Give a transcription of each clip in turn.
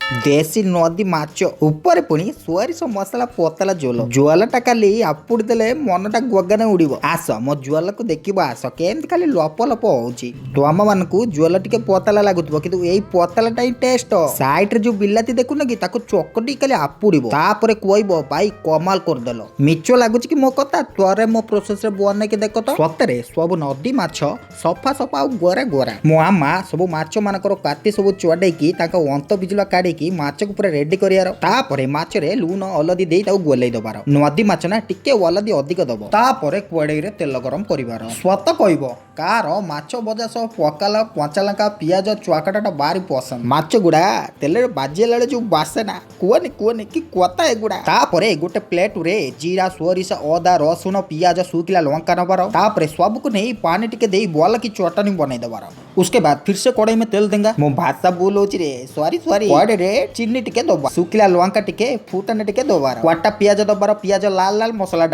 देसी नदी माछ ऊपर पुणी सोरिष मसला पतला झोल ज्वालाटा खाली आपुड़ी देले मनटा गगन उड़िब। आस मो ज्वाला को देखिब आस केमती खाली लप लप होउची। तुम मानकु ज्वाला टिके पतला लागुथबो किंतु एई पतलाटा ही टेस्ट। साइड रे जो बिलाती देखुन कि ताको चकटी खाली आपुड़िबो तापरे कहइबो भाई कमाल करदेलो। मिछ लागुची कि मो कथा तोरे मो प्रोसेस रे बने के देखो तो सतरे सब नदी माछ सफा सफा और गोरा गोरा। मो आमा सब माछ मानकर काटी सब चुआडेकी ताको अंत बिजुला काढी कि माछ को पूरा रेडी करियार तापरे माछ रे लून हलदी देई ताऊ गोलेई दबार। नदी माछ ना टिके हलदी अधिक दबो तापरे कड़ाई रे तेल गरम करिवार। स्वत कहइबो कार माछ भजा सह पकाल कंचा लंका पियाज चुआकटा बारी पसंद। माछ गुडा तेल रे बाजिला जो बासेना कुहनी कुहनी कि कोता एगुडा। तापरे गोटे प्लेट रे जीरा सोरिष अदा रसुण पियाज सुखिला लंका नबार तापरे सब को नहीं पानी टिके देई बोल की चटनी बनाई दबार। उसके बाद फिर से कड़ाई में तेल देंगा। मो भाषा भूल होची रे सॉरी कड़े रे चीनी टिके दबा सुखिला लंका टिके फुटन टिके दबार क्वाटा पियाज दबार पियाज लाल लाल मसला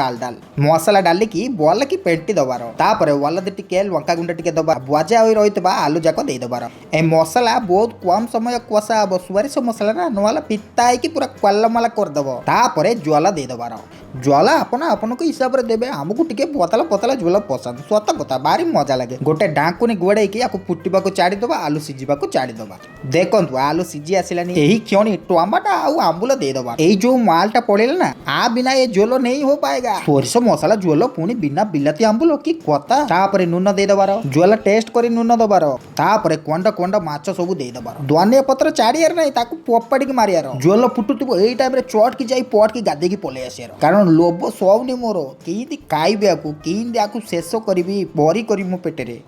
मसला डाली की बोल की पेंटी दबार तापरे हलदी टिके लंका गुंड टिके दबार भजा होई रहितबा आलू जाक देई दबार। ए मसला बहुत कम समय कषा हबो सोरिष मसला ना नवाला पिता की पूरा कलमला कर दबो तापरे ज्वाला देई दबार। ज्वाला आपन को हिसाब रे देबे हमकु टिके पतला पतला ज्वाला पसंद सत कथा भारी मजा लागे। गोटे डाकुनी गोड़े की याको फुटिबा को छाड़ी दबा आलू सिजिबा को छाड़ी दबा। देखंतु आलू सिजी आसिलानी एही क्षणी टमाटा आउ आंबुल दे दबा। एही जो मालटा पड़ेला ना आ बिना ये झोल नहीं हो पाएगा। सोरिष मसला झोल पुणी बिना बिलाती आंबुल की कथा तापरे नून दे दबार ज्वाला टेस्ट करी नून दबार तापरे कोंड कोंड माछ सब दे दबार धनिया पत्र छाड़ियार नहीं ताकू पोपाड़ी की मारियार झोल फुटुथिबो एई टाइम रे चट की जाई पट की गादे की पले आसियार कारण लोभ सबनी मोर केहिंदी खाइबे आकु केहिंदी आकु शेष करबी बरी करी मो पेटे रे।